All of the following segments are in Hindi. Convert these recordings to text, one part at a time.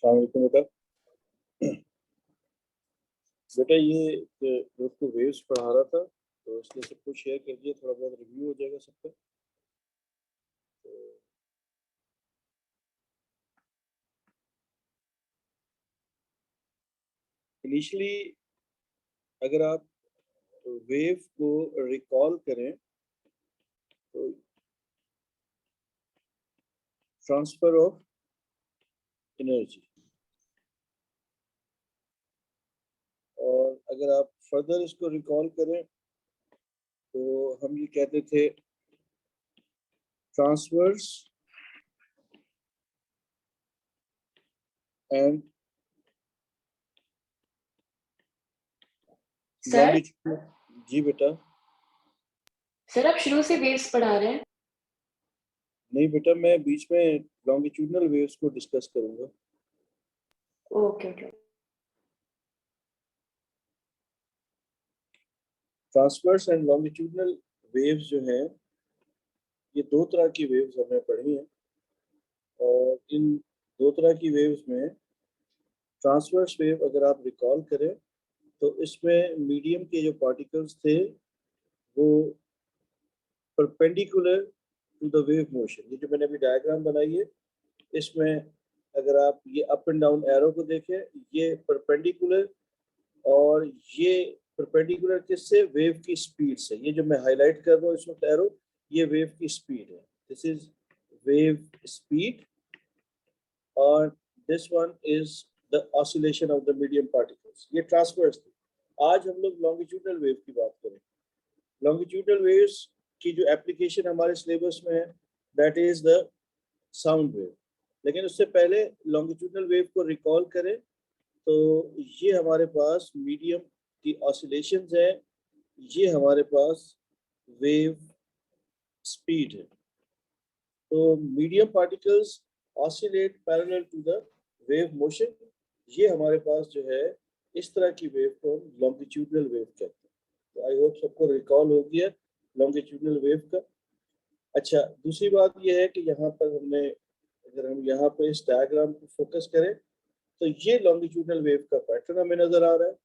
अस्सलाम वालेकुम बेटा। बेटा ये दोस्त को वेव्स पढ़ा रहा था, तो इसलिए सब कुछ शेयर कर दिया, थोड़ा बहुत रिव्यू हो जाएगा सब पे। तो इनिशियली अगर आप वेव को रिकॉल करें तो ट्रांसफर ऑफ एनर्जी, और अगर आप फर्दर इसको रिकॉल करें तो हम ये कहते थे ट्रांसवर्स एंड सर लॉन्गिट्यूडनल। जी बेटा। सर आप शुरू से वेव्स पढ़ा रहे हैं? नहीं बेटा, मैं बीच में लॉन्गिट्यूडनल वेव्स को डिस्कस करूंगा। Okay okay. Transverse and longitudinal waves जो हैं, ये दो तरह की वेव्स हमने पढ़ी हैं, और इन दो तरह की वेव्स में ट्रांसवर्स वेव अगर आप रिकॉल करें तो इसमें मीडियम के जो पार्टिकल्स थे वो perpendicular to the wave motion. ये जो मैंने अभी डायग्राम बनाई है, इसमें अगर आप ये अप एंड डाउन एरो को देखें, ये परपेंडिकुलर, और ये परपेंडिकुलर किससे? वेव की स्पीड से। ये जो मैं हाईलाइट कर रहा हूँ इस वक्त एरो, ये वेव की स्पीड है। दिस इज वेव स्पीड, और this one is the oscillation of the medium particles. ये ट्रांसवर्स थी। आज हम लोग लॉन्गिट्यूडनल वेव की बात करें। लॉन्गिट्यूडनल वेव्स की जो एप्लीकेशन हमारे सिलेबस में है, that is the sound wave. लेकिन उससे पहले लॉन्गिट्यूडनल वेव को रिकॉल करें तो ये हमारे पास मीडियम की ऑसिलेशंस है, ये हमारे पास वेव स्पीड है। तो medium particles oscillate parallel to the wave motion. ये हमारे पास जो है, इस तरह की वेव को हम लॉन्गिट्यूडनल वेव कहते हैं। तो आई होप सबको रिकॉल हो गया लॉन्गिट्यूडनल वेव का। अच्छा, दूसरी बात यह है कि यहाँ पर हमने, अगर हम यहाँ पे इस डायग्राम को फोकस करें तो ये लॉन्गिट्यूडनल वेव का पैटर्न हमें नजर आ रहा है।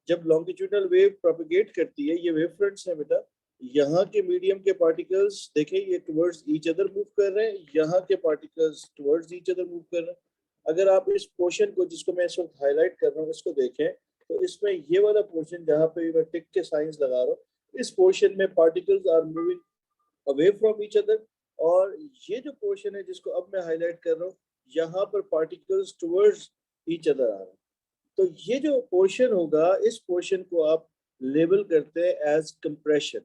जब लॉन्गिट्यूडनल वेव प्रोपेगेट करती है, ये वेव फ्रंट्स है बेटा, यहाँ के मीडियम के पार्टिकल्स देखें ये टुवर्ड्स ईच अदर मूव कर रहे हैं, यहाँ के particles towards each other move कर रहे हैं। अगर आप इस पोर्शन को, जिसको मैं इस वक्त हाईलाइट कर रहा हूँ, इसको देखें तो इसमें ये वाला पोर्शन जहाँ पे मैं टिक के साइंस लगा रहा हूँ, इस पोर्शन में particles are moving away from each other, और ये जो पोर्शन है जिसको अब मैं हाईलाइट कर रहा हूँ, यहाँ पर पार्टिकल्स टुवर्ड्स ईच अदर आ रहे हैं। तो ये जो पोर्शन होगा, इस पोर्शन को आप लेबल करते हैं एज कंप्रेशन।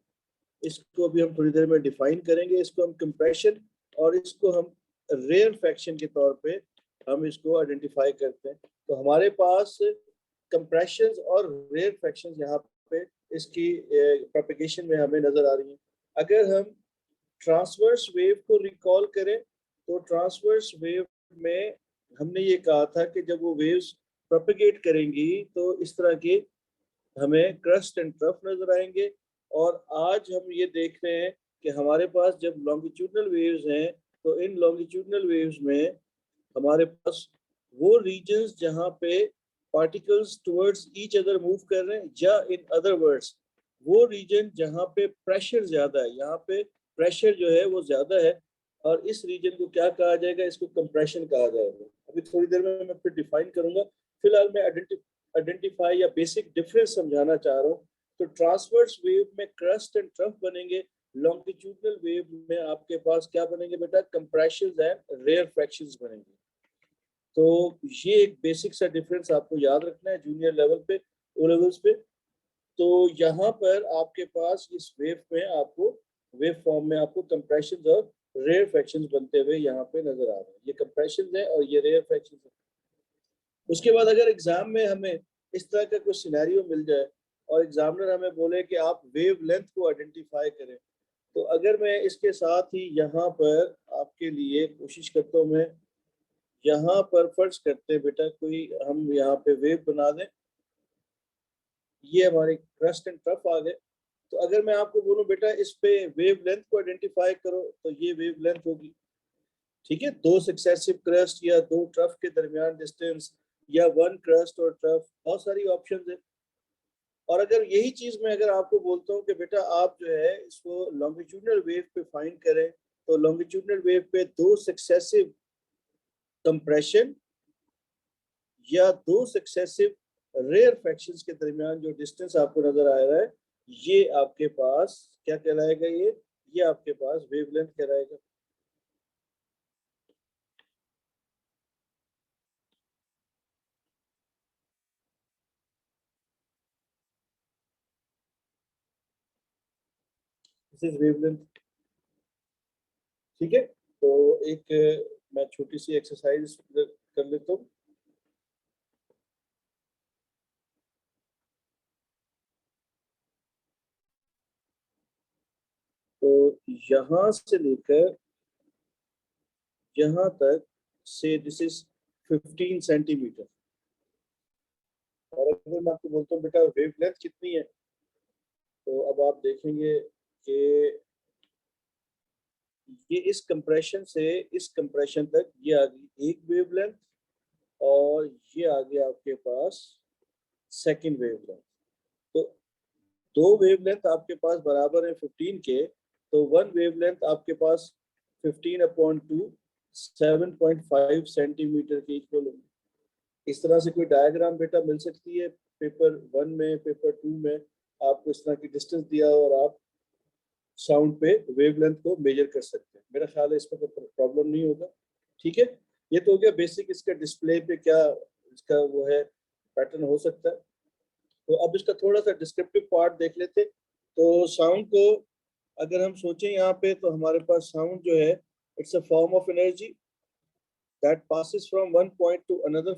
इसको भी हम थोड़ी देर में डिफाइन करेंगे। इसको हम कंप्रेशन, और इसको हम रेयर फ्रैक्शन के तौर पे हम इसको आइडेंटिफाई करते हैं। तो हमारे पास कंप्रेशन और रेयर फ्रैक्शन यहाँ पे इसकी प्रोपेगेशन में हमें नजर आ रही है। अगर हम ट्रांसवर्स वेव को रिकॉल करें तो ट्रांसवर्स वेव में हमने ये कहा था कि जब वो वेव्स प्रोपेगेट करेंगी तो इस तरह के हमें क्रस्ट एंड ट्रफ नजर आएंगे। और आज हम ये देख रहे हैं कि हमारे पास जब लॉन्गिट्यूडनल वेव्स हैं तो इन लॉन्गिट्यूडनल वेव्स में हमारे पास वो रीजन्स जहाँ पे particles towards each other move कर रहे हैं, या इन अदर वर्ड्स वो रीजन जहाँ पे प्रेशर ज्यादा है, यहाँ पे प्रेशर जो है वो ज्यादा है, और इस रीजन को क्या कहा जाएगा? इसको कंप्रेशन कहा जाएगा। अभी थोड़ी देर में मैं फिर डिफाइन करूंगा। फिलहाल मैं आइडेंटिफाई या बेसिक डिफरेंस समझाना चाह रहा हूँ। तो ट्रांसवर्स वेव में क्रस्ट एंड ट्रफ बनेंगे, लॉन्गिट्यूडनल वेव में आपके पास क्या बनेंगे बेटा? कंप्रेशंस एंड रेयर फ्रैक्शंस बनेंगे। तो ये एक बेसिक सा डिफरेंस आपको याद रखना है जूनियर लेवल पे, ओ लेवल्स पे। तो यहाँ पर आपके पास इस वेव में आपको, वेव फॉर्म में आपको कंप्रेशंस और रेयर फ्रैक्शंस बनते हुए यहाँ पे नजर आ रहे हैं। ये कंप्रेशंस है और ये रेयर फ्रैक्शंस है। उसके बाद अगर एग्जाम में हमें इस तरह का कोई सिनेरियो मिल जाए और एग्जामिनर हमें बोले कि आप वेव लेंथ को आइडेंटिफाई करें, तो अगर मैं इसके साथ ही यहाँ पर आपके लिए कोशिश करता हूँ, मैं यहाँ पर फर्ज करते हैं बेटा कोई हम यहाँ पे वेव बना दें, ये हमारे क्रस्ट एंड ट्रफ आ गए। तो अगर मैं आपको बोलूं बेटा इस पे वेव लेंथ को आइडेंटिफाई करो, तो ये वेव लेंथ होगी। ठीक है, दो सक्सेसिव क्रस्ट या दो ट्रफ के दरमियान डिस्टेंस या वन क्रस्ट और ट्रफ, बहुत सारी ऑप्शंस है। और अगर यही चीज मैं अगर आपको बोलता हूँ कि बेटा आप जो है इसको लॉन्गिट्यूडनल वेव पे फाइंड करें, तो लॉन्गिट्यूडनल वेव पे दो सक्सेसिव कंप्रेशन या दो सक्सेसिव रेयर फ्रैक्शंस के दरमियान जो डिस्टेंस आपको नजर आ रहा है, ये आपके पास क्या कहलाएगा, ये आपके पास वेवलेंथ कहलाएगा। This is wavelength. ठीक है, तो एक मैं छोटी सी एक्सरसाइज कर लेता हूँ। तो यहां से लेकर यहां तक से दिस इज 15 सेंटीमीटर। और अगर मैं आपको बोलता हूँ बेटा वेवलेंथ कितनी है, तो अब आप देखेंगे कि ये इस कंप्रेशन से इस कंप्रेशन तक ये आ गई एक वेवलेंथ, और ये आ गया आपके पास सेकंड वेवलेंथ। तो दो वेवलेंथ आपके पास बराबर है 15 के, तो वन वेवलेंथ आपके पास 15/2 7.5 सेंटीमीटर के इक्वल होगी। इस तरह से कोई डायग्राम बेटा मिल सकती है पेपर 1 में, पेपर 2 में आपको इस तरह की डिस्टेंस दिया और आप साउंड पे वेवलेंथ को मेजर कर सकते हैं। मेरा ख्याल है इसमें कोई प्रॉब्लम नहीं होगा। ठीक है, ये तो हो गया बेसिक, इसका डिस्प्ले पे क्या इसका वो है पैटर्न हो सकता है। तो अब इसका थोड़ा सा डिस्क्रिप्टिव पार्ट देख लेते। तो साउंड को अगर हम सोचें यहाँ पे, तो हमारे पास साउंड जो है it's a form of energy that passes from one point to another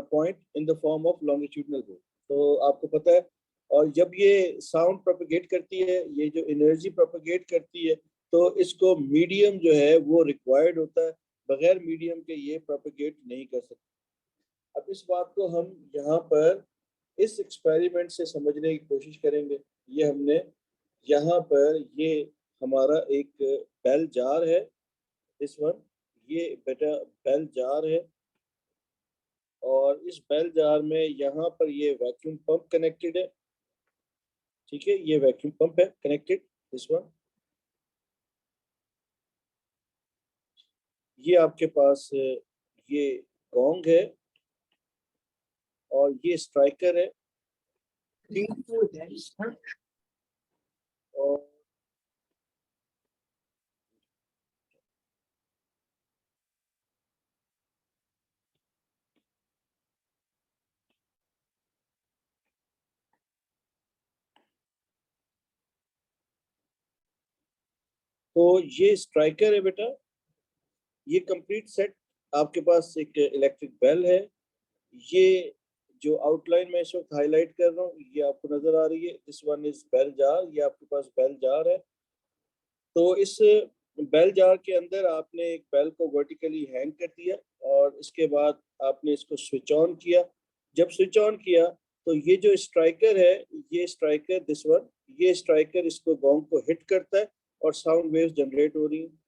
point in the form of longitudinal wave। तो आपको पता है, और जब ये साउंड प्रोपेगेट करती है, ये जो एनर्जी प्रोपेगेट करती है, तो इसको मीडियम जो है वो रिक्वायर्ड होता है, बगैर मीडियम के ये प्रोपेगेट नहीं कर सकते। अब इस बात को हम यहाँ पर इस एक्सपेरिमेंट से समझने की कोशिश करेंगे। ये हमने यहाँ पर ये हमारा एक बेल जार है, इस वन, ये बेटा बेल जार है, और इस बेल जार में यहाँ पर ये वैक्यूम पंप कनेक्टेड है। ठीक है, ये वैक्यूम पंप है कनेक्टेड, दिस वन। ये आपके पास ये गोंग है, और ये स्ट्राइकर है, और तो ये स्ट्राइकर है बेटा। ये कंप्लीट सेट आपके पास एक इलेक्ट्रिक बेल है। ये जो आउटलाइन में इस वक्त हाईलाइट कर रहा हूँ ये आपको नजर आ रही है, this one is bell jar, ये आपके पास बेल जार है। तो इस बेल जार के अंदर आपने एक बेल को वर्टिकली हैंग कर दिया, और इसके बाद आपने इसको स्विच ऑन किया। जब स्विच ऑन किया तो ये जो स्ट्राइकर है, ये स्ट्राइकर दिस वन, ये स्ट्राइकर इसको गोंग को हिट करता है और साउंड वेव्स जनरेट हो रही हैं।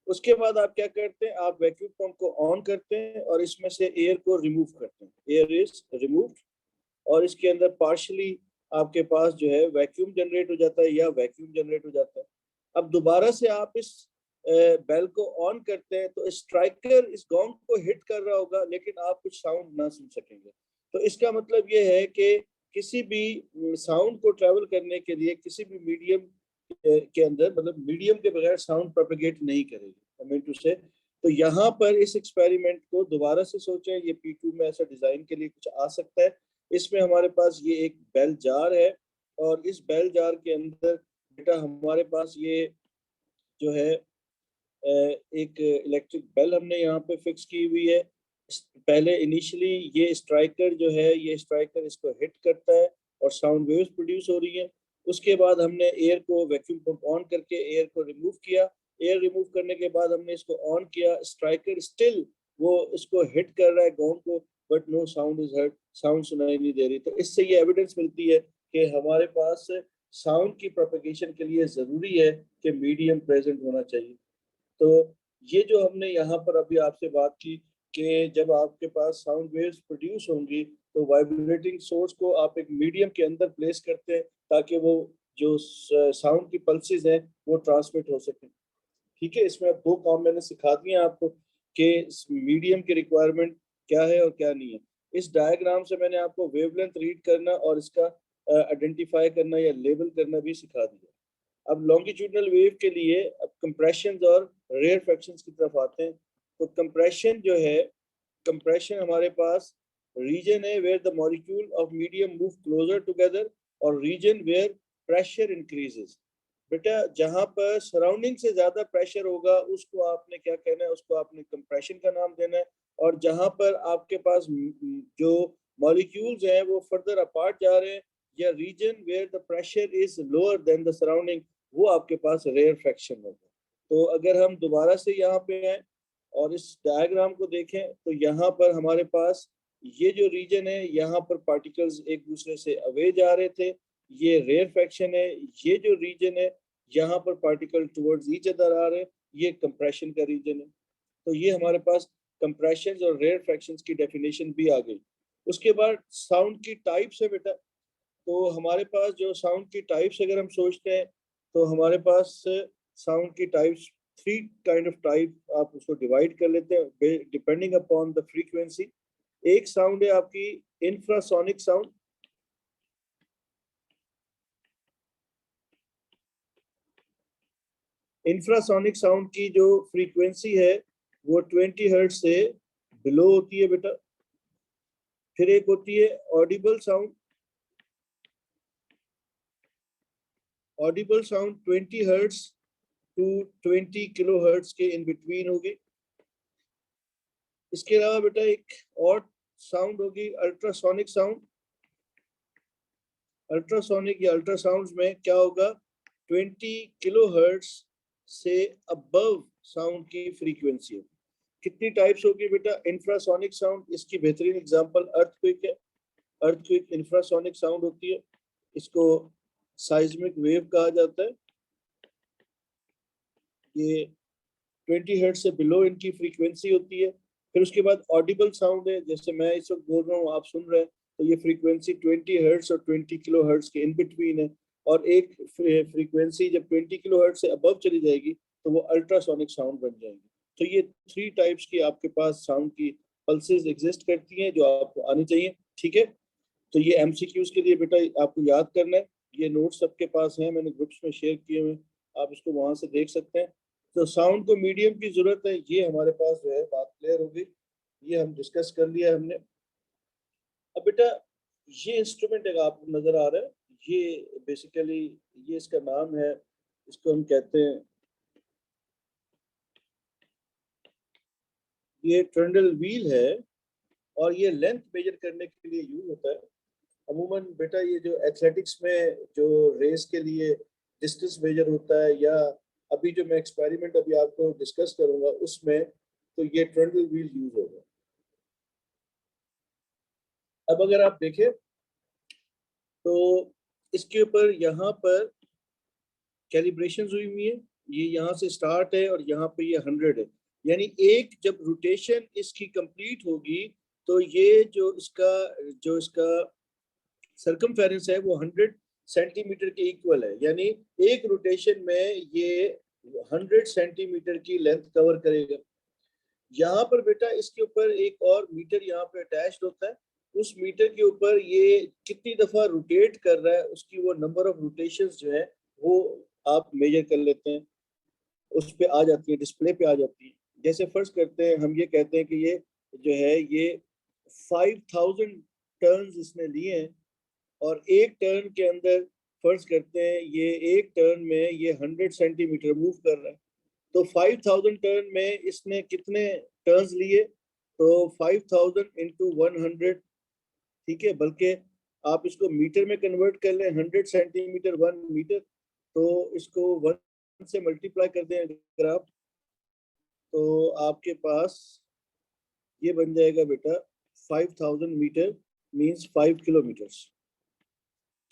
उसके बाद आप क्या करते हैं, आप वैक्यूम पंप को ऑन करते हैं और इसमें से एयर को रिमूव करते हैं, एयर इज रिमूव्ड, और इसके अंदर पार्शली आपके पास जो है वैक्यूम जनरेट हो जाता है या वैक्यूम जनरेट हो जाता है। अब दोबारा से आप इस बेल को ऑन करते हैं तो स्ट्राइकर इस गोंग को हिट कर रहा होगा, लेकिन आप कुछ साउंड ना सुन सकेंगे। तो इसका मतलब ये है कि किसी भी साउंड को ट्रेवल करने के लिए किसी भी मीडियम के अंदर, मतलब मीडियम के बगैर साउंड प्रोपेगेट नहीं करेगी, आई मीन टू से। तो यहाँ पर इस एक्सपेरिमेंट को दोबारा से सोचें, ये P2 में ऐसा डिजाइन के लिए कुछ आ सकता है। इसमें हमारे पास ये एक बेल जार है, और इस बेल जार के अंदर बेटा हमारे पास ये जो है एक इलेक्ट्रिक बेल हमने यहाँ पे फिक्स की हुई है। पहले इनिशियली ये स्ट्राइकर जो है, ये स्ट्राइकर इसको हिट करता है और साउंड वेव्स प्रोड्यूस हो रही है। उसके बाद हमने एयर को वैक्यूम पंप ऑन करके एयर को रिमूव किया। एयर रिमूव करने के बाद हमने इसको ऑन किया, स्ट्राइकर स्टिल वो इसको हिट कर रहा है गोंग को, but no sound is heard, sound सुनाई नहीं दे रही। तो इससे ये एविडेंस मिलती है कि हमारे पास साउंड की प्रोपेगेशन के लिए जरूरी है कि मीडियम प्रेजेंट होना चाहिए। तो ये जो हमने यहाँ पर अभी आपसे बात की कि जब आपके पास साउंड वेव्स प्रोड्यूस होंगी तो वाइब्रेटिंग सोर्स को आप एक मीडियम के अंदर प्लेस करते हैं ताकि वो जो साउंड की पल्सेस हैं वो ट्रांसमिट हो सके। ठीक है, इसमें अब दो काम मैंने सिखा दिए आपको कि मीडियम की रिक्वायरमेंट क्या है और क्या नहीं है। इस डायग्राम से मैंने आपको वेवलेंथ रीड करना और इसका आइडेंटिफाई करना या लेबल करना भी सिखा दिया। अब लॉन्गिट्यूडनल वेव के लिए अब कंप्रेशन और रेयरफैक्शंस की तरफ आते हैं। तो कंप्रेशन जो है, कंप्रेशन हमारे पास रीजन है where the molecule of medium move closer together और रीजन वेयर प्रेशर इंक्रीजेस। बेटा जहां पर सराउंडिंग से ज्यादा प्रेशर होगा उसको आपने क्या कहना है, उसको आपने कंप्रेशन का नाम देना है। और जहां पर आपके पास जो मॉलिक्यूल्स हैं वो फर्दर अपार्ट जा रहे हैं या region where the pressure is lower than the surrounding, वो आपके पास रेयरफैक्शन होगा। तो अगर हम दोबारा से यहाँ पे आए और इस डायग्राम को देखें तो यहाँ पर हमारे पास ये जो रीजन है यहाँ पर पार्टिकल्स एक दूसरे से अवे जा रहे थे, ये रेयरफैक्शन है। ये जो रीजन है यहाँ पर पार्टिकल टुवर्ड्स ईच अदर आ रहे हैं, ये कंप्रेशन का रीजन है। तो ये हमारे पास कंप्रेशन और रेयरफैक्शंस की डेफिनेशन भी आ गई। उसके बाद साउंड की टाइप्स है बेटा। तो हमारे पास जो साउंड की टाइप्स अगर हम सोचते हैं तो हमारे पास साउंड की types three kind of type आप उसको डिवाइड कर लेते हैं डिपेंडिंग अपॉन द फ्रीक्वेंसी। एक साउंड है आपकी इंफ्रासोनिक साउंड। इंफ्रासोनिक साउंड की जो फ्रीक्वेंसी है वो 20 हर्ट्ज से बिलो होती है बेटा। फिर एक होती है audible sound. Audible sound 20 hertz to 20 kilohertz के इन बिटवीन होगी। इसके अलावा बेटा एक और साउंड होगी अल्ट्रासोनिक साउंड। अल्ट्रासोनिक या अल्ट्रासाउंड में क्या होगा, 20 किलो हर्ट्ज से अबव साउंड की फ्रीक्वेंसी होगी। कितनी टाइप्स होगी बेटा इंफ्रासोनिक साउंड, इसकी बेहतरीन एग्जांपल अर्थक्वेक है। अर्थक्वेक इंफ्रासोनिक साउंड होती है, इसको साइज्मिक वेव कहा जाता है। ये 20 हर्ट्ज से बिलो इनकी फ्रीक्वेंसी होती है। फिर उसके बाद ऑडिबल साउंड है, जैसे मैं इस वक्त बोल रहा हूँ आप सुन रहे हैं, तो ये फ्रीक्वेंसी 20 हर्ट्ज और 20 किलो हर्ट्ज के इन बिटवीन है। और एक फ्रीक्वेंसी जब 20 किलो हर्ट्ज से अबव चली जाएगी तो वो अल्ट्रासोनिक साउंड बन जाएगी। तो ये थ्री टाइप्स की आपके पास साउंड की पल्सेस एग्जिस्ट करती हैं जो आपको आनी चाहिए। ठीक है, तो ये एमसीक्यूज के लिए बेटा आपको याद करना है। ये नोट्स सबके पास हैं, मैंने ग्रुप्स में शेयर किए हुए, आप इसको वहां से देख सकते हैं। तो साउंड को मीडियम की जरूरत है, ये हमारे पास जो है बात क्लियर हो गई, ये हम डिस्कस कर लिया हमने। अब बेटा ये इंस्ट्रूमेंट एक आपको नजर आ रहा है, ये बेसिकली ये इसका नाम है, इसको हम कहते हैं, ये ट्रेंडल व्हील है और ये लेंथ मेजर करने के लिए यूज होता है। अमूमन बेटा ये जो एथलेटिक्स में जो रेस के लिए डिस्टेंस मेजर होता है या अभी जो मैं एक्सपेरिमेंट अभी आपको डिस्कस करूंगा उसमें तो ये ट्रेंडल व्हील यूज होगा। अब अगर आप देखें तो इसके ऊपर यहाँ पर कैलिब्रेशन हुई हुई है, ये यहाँ से स्टार्ट है और यहाँ पे ये 100 है। यानी एक जब रोटेशन इसकी कंप्लीट होगी तो ये जो इसका सरकमफेरेंस है वो 100 सेंटीमीटर के इक्वल है। यानी एक रोटेशन में ये 100 सेंटीमीटर की लेंथ कवर करेगा। यहाँ पर बेटा इसके ऊपर एक और मीटर यहाँ पे अटैच्ड होता है, उस मीटर के ऊपर ये कितनी दफा रोटेट कर रहा है उसकी वो नंबर ऑफ रोटेशंस जो है वो आप मेजर कर लेते हैं, उस पे आ जाती है, डिस्प्ले पे आ जाती है। जैसे फर्ज करते हैं हम ये कहते हैं कि ये जो है ये 5000 टर्न इसने लिए हैं और एक टर्न के अंदर फर्ज करते हैं ये एक टर्न में ये 100 सेंटीमीटर मूव कर रहा है। तो 5000 टर्न में इसने कितने टर्न्स लिए, तो 5000 इंटू 100। ठीक है, बल्कि आप इसको मीटर में कन्वर्ट कर लें, 100 सेंटीमीटर 1 मीटर, तो इसको 1 से मल्टीप्लाई कर दें अगर आप, तो आपके पास ये बन जाएगा बेटा 5000 मीटर मीन्स 5 किलोमीटर्स।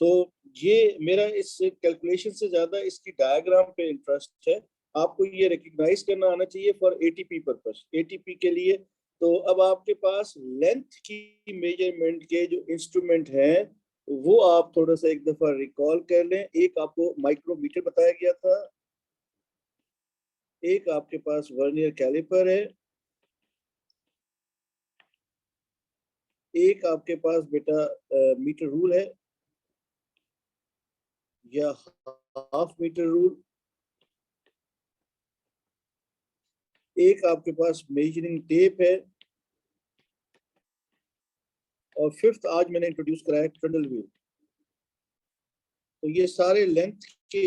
तो ये मेरा इस कैलकुलेशन से ज्यादा इसकी डायग्राम पे इंटरेस्ट है आपको ये रिकग्नाइज करना आना चाहिए फॉर एटीपी पर्पस, एटीपी के लिए। तो अब आपके पास लेंथ की मेजरमेंट के जो इंस्ट्रूमेंट हैं वो आप थोड़ा सा एक दफा रिकॉल कर लें। एक आपको माइक्रोमीटर बताया गया था, एक आपके पास वर्नियर कैलिपर है, एक आपके पास बेटा मीटर रूल है या हाफ मीटर रूल, एक आपके पास मेजरिंग टेप है, और फिफ्थ आज मैंने इंट्रोड्यूस कराया ट्रंडल व्हील। तो ये सारे लेंथ के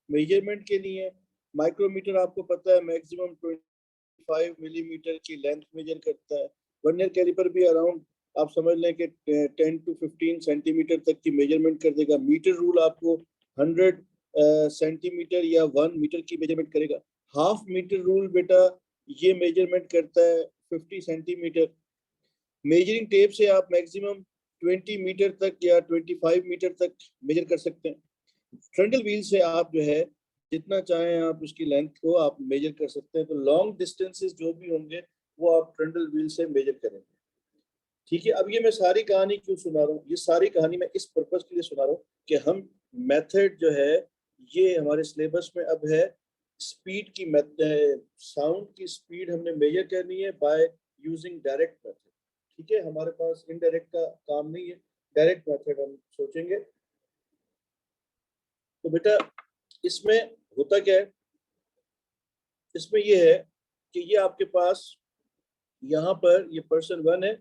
मेजरमेंट के लिए। माइक्रोमीटर आपको पता है मैक्सिमम 25 मिलीमीटर की लेंथ मेजर करता है। वर्नियर कैलिपर भी अराउंड आप समझ लें कि 10 to 15 सेंटीमीटर तक की मेजरमेंट कर देगा। मीटर रूल आपको 100 सेंटीमीटर या 1 मीटर की मेजरमेंट करेगा। हाफ मीटर रूल बेटा ये मेजरमेंट करता है 50 सेंटीमीटर। मेजरिंग टेप से आप मैक्सिमम 20 मीटर तक या 25 मीटर तक मेजर कर सकते हैं। ट्रंडल व्हील से आप जो है जितना चाहें आप उसकी लेंथ को आप मेजर कर सकते हैं। तो लॉन्ग डिस्टेंसेस जो भी होंगे वो आप ट्रंडल व्हील से मेजर करेंगे। ठीक है, अब ये मैं सारी कहानी क्यों सुना रहा हूँ, ये सारी कहानी मैं इस पर्पज के लिए सुना रहा हूँ कि हम मेथड जो है ये हमारे सिलेबस में अब है। स्पीड की साउंड की स्पीड हमने मेजर करनी है बाय यूजिंग डायरेक्ट मेथड। ठीक है, हमारे पास इनडायरेक्ट का काम नहीं है, डायरेक्ट मेथड हम सोचेंगे। तो बेटा इसमें होता क्या है, इसमें ये है कि ये आपके पास यहाँ पर ये पर्सन 1 है,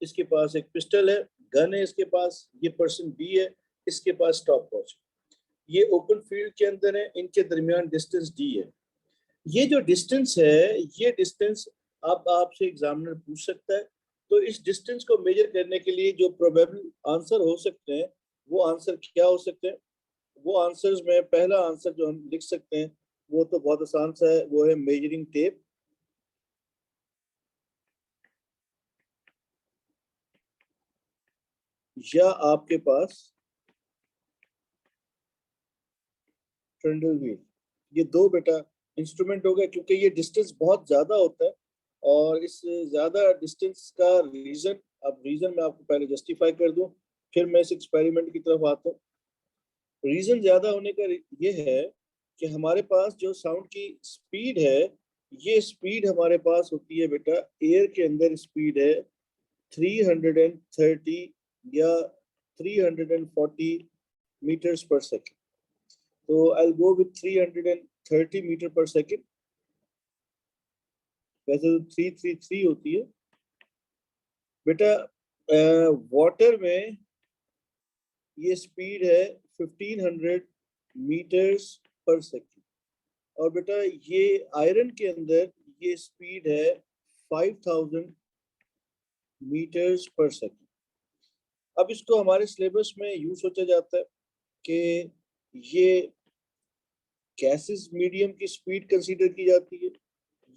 इसके पास एक पिस्टल है, गन है इसके पास, ये पर्सन बी है, इसके पास स्टॉप वॉच। ये ओपन फील्ड के अंदर है, इनके दरमियान डिस्टेंस डी है। ये जो डिस्टेंस है ये डिस्टेंस अब आपसे एग्जामिनर पूछ सकता है। तो इस डिस्टेंस को मेजर करने के लिए जो प्रोबेबल आंसर हो सकते हैं वो आंसर क्या हो सकते हैं। वो आंसर्स में पहला आंसर जो हम लिख सकते हैं वो तो बहुत आसान सा है, वो है मेजरिंग टेप। या आपके पास ट्रंडल व्हील। ये दो बेटा इंस्ट्रूमेंट हो गए, क्योंकि ये डिस्टेंस बहुत ज्यादा होता है और इस ज्यादा डिस्टेंस का रीजन, अब रीजन मैं आपको पहले जस्टिफाई कर दूं फिर मैं इस एक्सपेरिमेंट की तरफ आता हूँ। रीजन ज्यादा होने का ये है कि हमारे पास जो साउंड की स्पीड है ये स्पीड हमारे पास होती है बेटा, एयर के अंदर स्पीड है 330 या 340 मीटर्स पर सेकेंड। तो I'll go with 330 मीटर पर सेकेंड। वैसे तो 333 होती है बेटा। वाटर में ये स्पीड है 1500 मीटर्स पर सेकेंड। और बेटा ये आयरन के अंदर ये स्पीड है 5000 मीटर्स पर सेकेंड। अब इसको हमारे सिलेबस में यूं सोचा जाता है कि ये गैसेस मीडियम की स्पीड कंसीडर की जाती है,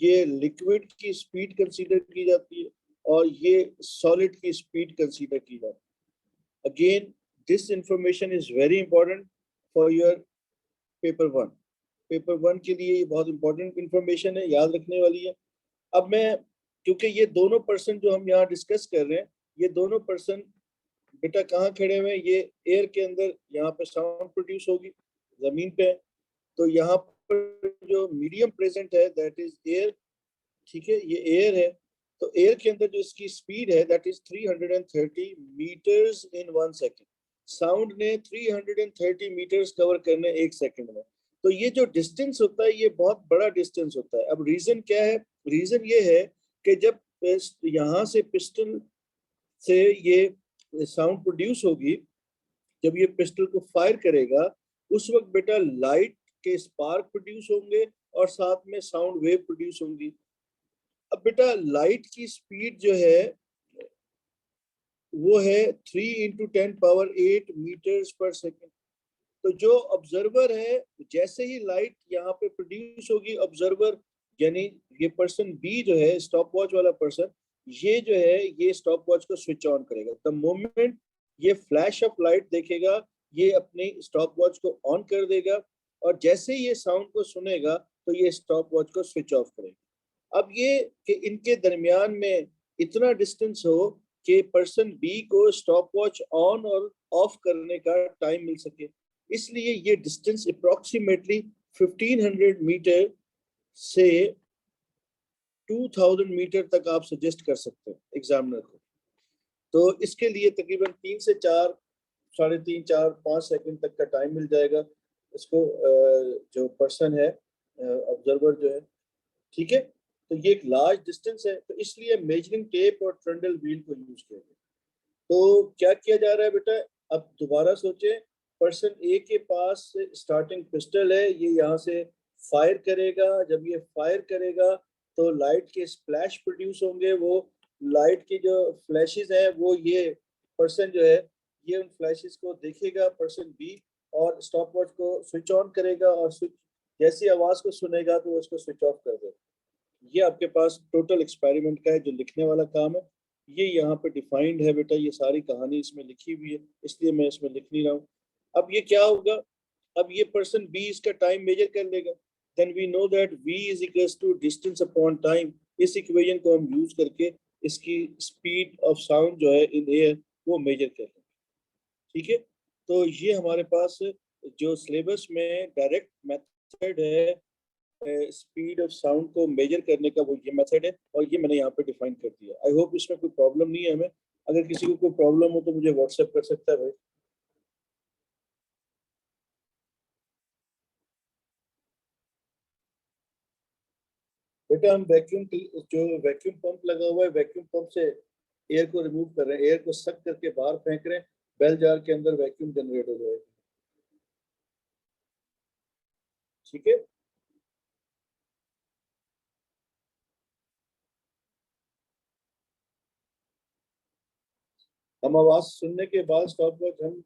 ये लिक्विड की स्पीड कंसीडर की जाती है, और ये सॉलिड की स्पीड कंसीडर की जाती है। Again this information is very important for your paper 1। Paper 1 के लिए ये बहुत इंपॉर्टेंट इंफॉर्मेशन है, याद रखने वाली है। अब मैं, क्योंकि ये दोनों पर्सन जो हम यहाँ डिस्कस कर रहे हैं ये दोनों पर्सन बेटा कहाँ खड़े हुए हैं, ये एयर के अंदर, यहाँ पे साउंड प्रोड्यूस होगी, जमीन पे है। तो यहाँ पर जो मीडियम प्रेजेंट है दैट इज एयर। ठीक है, ये एयर है। तो एयर के अंदर जो इसकी स्पीड है that is 330 metres in 1 second. Sound ने 330 मीटर्स कवर करने 1 सेकेंड में। तो ये जो डिस्टेंस होता है ये बहुत बड़ा डिस्टेंस होता है। अब रीजन क्या है, रीजन ये है कि जब यहाँ से पिस्टल से ये साउंड प्रोड्यूस होगी, जब ये पिस्टल को फायर करेगा उस वक्त बेटा लाइट के स्पार्क प्रोड्यूस होंगे और साथ में साउंड वेव प्रोड्यूस होंगी। अब बेटा लाइट की स्पीड जो है वो है 3 × 10⁸ मीटर्स पर सेकेंड। तो जो ऑब्जर्वर है जैसे ही लाइट यहाँ पे प्रोड्यूस होगी, ऑब्जर्वर यानी ये पर्सन बी जो है स्टॉप वॉच वाला पर्सन, ये जो है ये स्टॉप वॉच को स्विच ऑन करेगा। द मोमेंट ये फ्लैश ऑफ लाइट देखेगा ये अपनी स्टॉप वॉच को ऑन कर देगा, और जैसे ही ये साउंड को सुनेगा तो ये स्टॉप वॉच को स्विच ऑफ करेगा। अब ये कि इनके दरमियान में इतना डिस्टेंस हो कि पर्सन बी को स्टॉप वॉच ऑन और ऑफ करने का टाइम मिल सके, इसलिए ये डिस्टेंस अप्रोक्सीमेटली 1500 मीटर से 2000 मीटर तक आप सजेस्ट कर सकते हैं एग्जामिनर को। तो इसके लिए तकरीबन 3 से 4, 3.5, 4, 5 सेकंड तक का टाइम मिल जाएगा इसको, जो पर्सन है ऑब्जर्वर जो है, ठीक है। तो ये एक लार्ज डिस्टेंस है, तो इसलिए मेजरिंग टेप और ट्रंडल व्हील को यूज किया गया। तो क्या किया जा रहा है बेटा, अब दोबारा सोचें, पर्सन ए के पास स्टार्टिंग पिस्टल है, ये यहाँ से फायर करेगा। जब ये फायर करेगा तो लाइट के स्प्लैश प्रोड्यूस होंगे, वो लाइट की जो फ्लैशेस हैं वो ये पर्सन जो है ये उन फ्लैशेस को देखेगा पर्सन बी, और स्टॉप वॉच को स्विच ऑन करेगा, और स्विच जैसी आवाज को सुनेगा तो वो इसको स्विच ऑफ कर देगा। ये आपके पास टोटल एक्सपेरिमेंट का है जो लिखने वाला काम है, ये यहाँ पे डिफाइंड है बेटा, ये सारी कहानी इसमें लिखी हुई है, इसलिए मैं इसमें लिख नहीं रहा हूँ। अब ये क्या होगा, अब ये पर्सन बी इसका टाइम मेजर कर लेगा, then we know that v is equals to distance upon time. इस इक्वेशन को हम यूज करके इसकी स्पीड ऑफ साउंड जो है इन एयर वो मेजर कर लेंगे, ठीक है। तो ये हमारे पास जो सिलेबस में डायरेक्ट मेथड है स्पीड ऑफ साउंड को मेजर करने का, वो ये मेथड है, और ये मैंने यहाँ पे डिफाइन कर दिया। आई होप इसमें कोई प्रॉब्लम नहीं है हमें। अगर किसी को कोई प्रॉब्लम हो तो मुझे व्हाट्सएप कर सकता है भाई। बेटा हम वैक्यूम, जो वैक्यूम पंप लगा हुआ है, वैक्यूम पंप से एयर को रिमूव कर रहे हैं, एयर को सक करके बाहर फेंक रहे हैं, बेल जार के अंदर वैक्यूम जनरेट हो जाएगा, ठीक है। हम आवाज सुनने के बाद स्टॉप वॉच, हम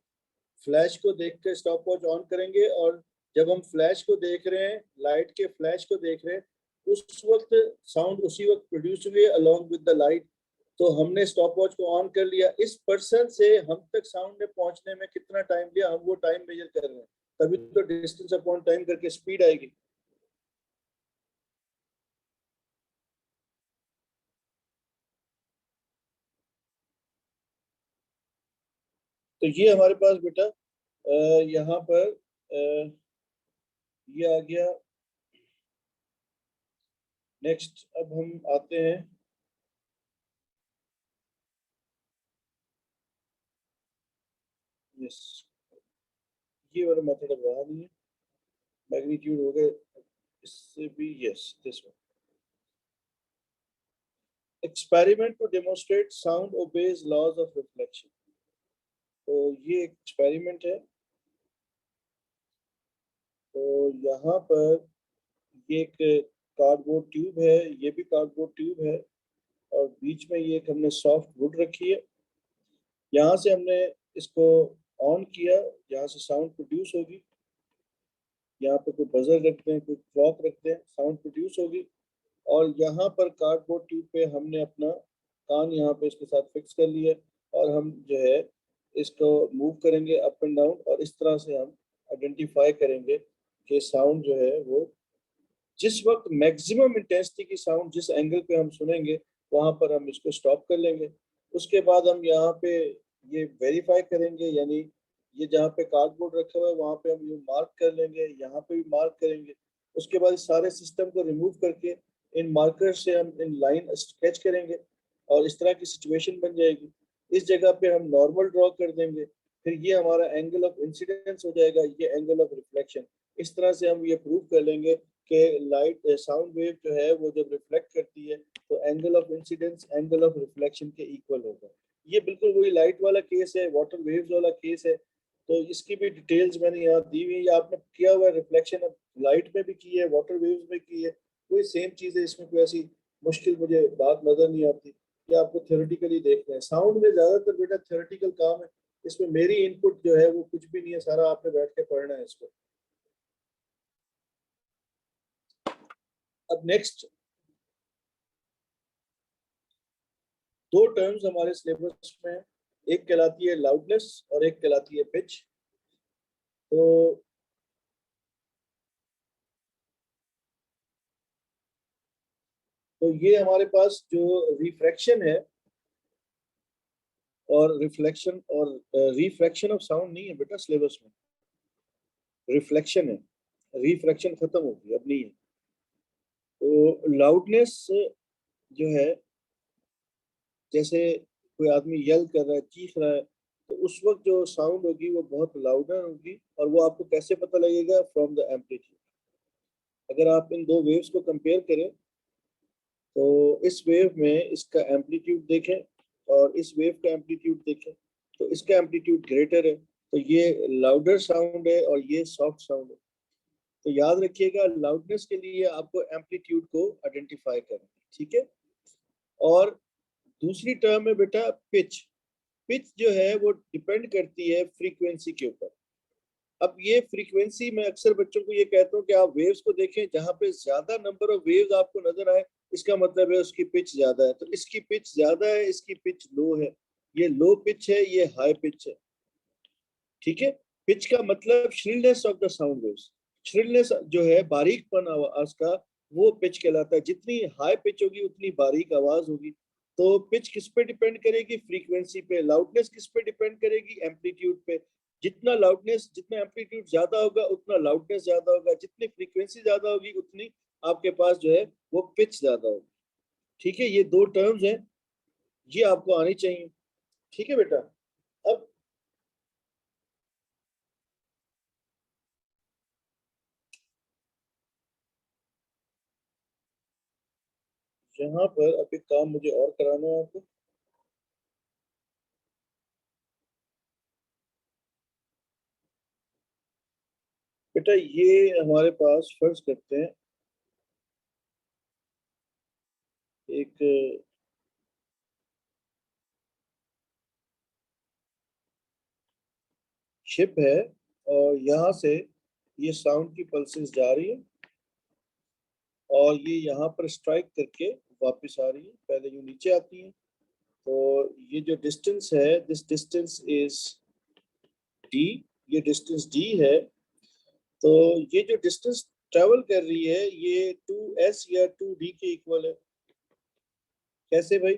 फ्लैश को देख के स्टॉप वॉच ऑन करेंगे, और जब हम फ्लैश को देख रहे हैं, लाइट के फ्लैश को देख रहे हैं, उस वक्त साउंड उसी वक्त प्रोड्यूस हुए अलोंग विद द लाइट। तो हमने स्टॉप वॉच को ऑन कर लिया, इस पर्सन से हम तक साउंड ने पहुंचने में कितना टाइम लिया, हम वो टाइम मेजर कर रहे हैं, तभी तो डिस्टेंस अपॉन टाइम करके स्पीड आएगी। तो ये हमारे पास बेटा यहाँ पर ये आ गया। नेक्स्ट अब हम आते हैं, यस, ये वाला मेथड अब रहा नहीं है, मैग्नीट्यूड हो गए, इससे भी yes this one, experiment to demonstrate sound obeys laws of reflection. तो ये एक एक्सपेरिमेंट है। तो यहाँ पर ये एक कार्डबोर्ड ट्यूब है, ये भी कार्डबोर्ड ट्यूब है, और बीच में ये एक हमने सॉफ्ट वुड रखी है। यहाँ से हमने इसको ऑन किया, यहाँ से साउंड प्रोड्यूस होगी, यहाँ पे कोई बजर रखते हैं, कोई क्लॉक रखते हैं, साउंड प्रोड्यूस होगी। और यहाँ पर कार्डबोर्ड ट्यूब पे हमने अपना कान यहाँ पे इसके साथ फिक्स कर लिया, और हम जो है इसको मूव करेंगे अप एंड डाउन, और इस तरह से हम आइडेंटिफाई करेंगे कि साउंड जो है वो जिस वक्त मैक्सिमम इंटेंसिटी की साउंड जिस एंगल पे हम सुनेंगे वहां पर हम इसको स्टॉप कर लेंगे। उसके बाद हम यहाँ पे ये वेरीफाई करेंगे, यानी ये जहाँ पे कार्डबोर्ड रखा हुआ है वहां पे हम ये मार्क कर लेंगे, यहाँ पे भी मार्क करेंगे। उसके बाद इस सारे सिस्टम को रिमूव करके इन मार्कर से हम इन लाइन स्केच करेंगे, और इस तरह की सिचुएशन बन जाएगी। इस जगह पे हम नॉर्मल ड्रॉ कर देंगे, फिर ये हमारा एंगल ऑफ इंसिडेंस हो जाएगा, ये एंगल ऑफ रिफ्लेक्शन। इस तरह से हम ये प्रूव कर लेंगे कि लाइट साउंड वेव जो है वो जब रिफ्लेक्ट करती है तो angle of incidence angle of reflection के इक्वल होगा। ये बिल्कुल वही लाइट वाला केस है, वाटर वेव्स वाला केस है। तो इसकी भी डिटेल्स मैंने यहाँ दी हुई है, आपने किया हुआ है रिफ्लेक्शन, अब लाइट में भी की है, वाटर वेव्स में की है, कोई सेम चीज है, इसमें कोई ऐसी मुश्किल मुझे बात नजर नहीं आती कि आपको थ्योरेटिकली देखना है। साउंड में ज्यादातर बेटा थ्योरेटिकल काम है, इसमें मेरी इनपुट जो है वो कुछ भी नहीं है, सारा आपने बैठ के पढ़ना है इसको। अब नेक्स्ट दो टर्म्स हमारे सिलेबस में, एक कहलाती है लाउडनेस और एक कहलाती है पिच। तो तो ये हमारे पास जो रिफ्रैक्शन है और रिफ्लेक्शन और रिफ्रैक्शन ऑफ साउंड नहीं है बेटा सिलेबस में, रिफ्लेक्शन है, रिफ्रैक्शन खत्म हो गई, अब नहीं है। तो लाउडनेस जो है, जैसे कोई आदमी यल कर रहा है, चीख रहा है, तो उस वक्त जो साउंड होगी वो बहुत लाउडर होगी, और वो आपको कैसे पता लगेगा? From the amplitude. अगर आप इन दो वेव्स को कंपेयर करें तो इस वेव में इसका एम्पलीट्यूड देखें और इस वेव का एम्पलीट्यूड देखें, तो इसका एम्पलीट्यूड ग्रेटर है, तो ये लाउडर साउंड है और ये सॉफ्ट साउंड है। तो याद रखिएगा, लाउडनेस के लिए आपको एम्पलीट्यूड को आइडेंटिफाई करना है, ठीक है। और दूसरी टर्म है बेटा पिच। पिच जो है वो डिपेंड करती है फ्रीक्वेंसी के ऊपर। अब ये फ्रीक्वेंसी, मैं अक्सर बच्चों को ये कहता हूँ कि आप वेव्स को देखें, जहाँ पे ज्यादा नंबर ऑफ वेव्स आपको नजर आए, इसका मतलब है उसकी पिच ज्यादा है। तो इसकी पिच ज्यादा है, इसकी पिच लो है, ये लो पिच है, ये हाई पिच है, ठीक है। पिच का मतलब shrillness of the sound waves. Shrillness जो है बारीकपन आवाज का, वो पिच कहलाता है। जितनी हाई पिच होगी उतनी बारीक आवाज होगी। तो पिच किस पे डिपेंड करेगी? फ्रीक्वेंसी पे। लाउडनेस किस पे डिपेंड करेगी? एम्पलीट्यूड पे। जितना लाउडनेस, जितना एम्पलीट्यूड ज्यादा होगा उतना लाउडनेस ज्यादा होगा, जितनी फ्रीक्वेंसी ज्यादा होगी उतनी आपके पास जो है वो पिच ज्यादा होगी, ठीक है। ये दो टर्म्स हैं, ये आपको आनी चाहिए, ठीक है बेटा। अब यहाँ पर अभी काम मुझे और कराना है आपको। बेटा ये हमारे पास फर्ज करते हैं एक शिप है, और यहाँ से ये साउंड की पल्सेस जा रही है और ये यहाँ पर स्ट्राइक करके वापस आ रही है, पहले यूं नीचे आती है। तो ये जो डिस्टेंस है, दिस डिस्टेंस इज डी, ये डिस्टेंस डी है। तो ये जो डिस्टेंस ट्रेवल कर रही है ये 2s या 2d के इक्वल है। कैसे भाई?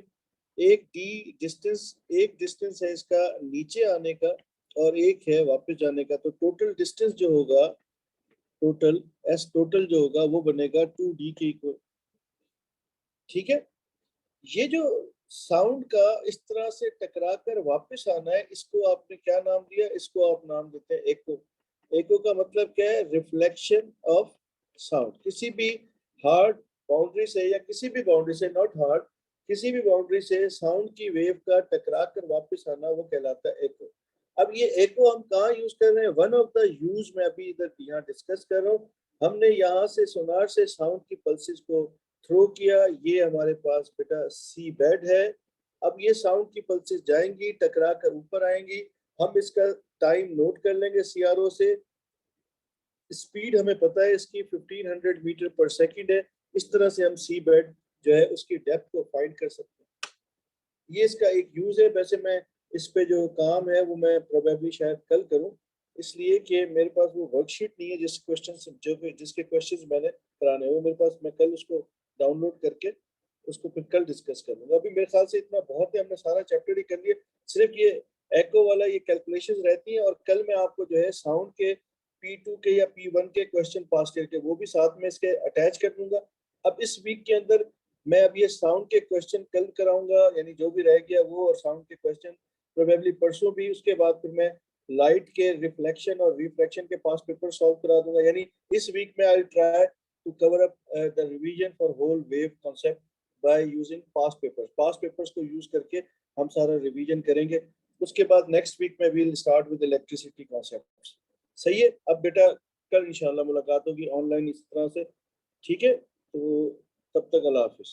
एक डी डिस्टेंस, एक डिस्टेंस है इसका नीचे आने का और एक है वापस जाने का, तो टोटल डिस्टेंस जो होगा, टोटल एस टोटल जो होगा वो बनेगा 2d के इक्वल, ठीक है। ये जो साउंड का इस तरह से टकरा कर वापस आना है, इसको आपने क्या नाम दिया? इसको आप नाम देते हैं एको। एको का मतलब क्या है? Reflection of sound. किसी भी हार्ड बाउंड्री से या किसी भी बाउंड्री से, नॉट हार्ड, किसी भी बाउंड्री से साउंड की वेव का टकरा कर वापस आना वो कहलाता है एको। अब ये एको हम कहाँ यूज कर रहे हैं? वन ऑफ द यूज मैं अभी इधर यहाँ डिस्कस कर रहा हूँ। हमने यहाँ से सोनार से साउंड की पल्सेस को थ्रो किया, ये हमारे पास बेटा सी बेड है। अब ये साउंड की पल्सेस जाएंगी, टकरा कर ऊपर आएंगी, हम इसका टाइम नोट कर लेंगे सीआरओ से। स्पीड हमें पता है इसकी 1500 मीटर पर सेकंड है। इस तरह से हम सी बेड जो है उसकी डेप्थ को फाइंड कर सकते हैं। ये इसका एक यूज है। वैसे मैं इस पे जो काम है वो मैं प्रोबेबली शायद कल करूं, इसलिए कि मेरे पास वो वर्कशीट नहीं है जिस क्वेश्चन जो जिसके क्वेश्चंस मैंने कराने वो मेरे पास, मैं कल उसको डाउनलोड करके उसको फिर कल डिस्कस कर लूंगा। अभी मेरे ख्याल से इतना बहुत है, हमने सारा चैप्टर ही कर लिया। सिर्फ ये एको वाला ये कैलकुलेशंस रहती हैं, और कल मैं आपको जो है साउंड के P2 के या P1 के क्वेश्चन पास करके वो भी साथ में इसके अटैच कर दूंगा। अब इस वीक के अंदर मैं अब ये साउंड के क्वेश्चन कल कराऊंगा, यानी जो भी रह गया वो, और साउंड के क्वेश्चन प्रोबेबली परसों भी। उसके बाद फिर मैं लाइट के रिफ्लेक्शन और रिफ्रैक्शन के पास पेपर सॉल्व करा दूंगा। यानी इस वीक में I try to cover up the revision for whole wave concept by using past papers. Past papers को यूज करके हम सारा रिवीजन करेंगे। उसके बाद नेक्स्ट वीक में we'll start with electricity concept. सही है। अब बेटा कल इंशाल्लाह मुलाकात होगी ऑनलाइन इस तरह से, ठीक है। तो तब तक अल्लाह हाफिज।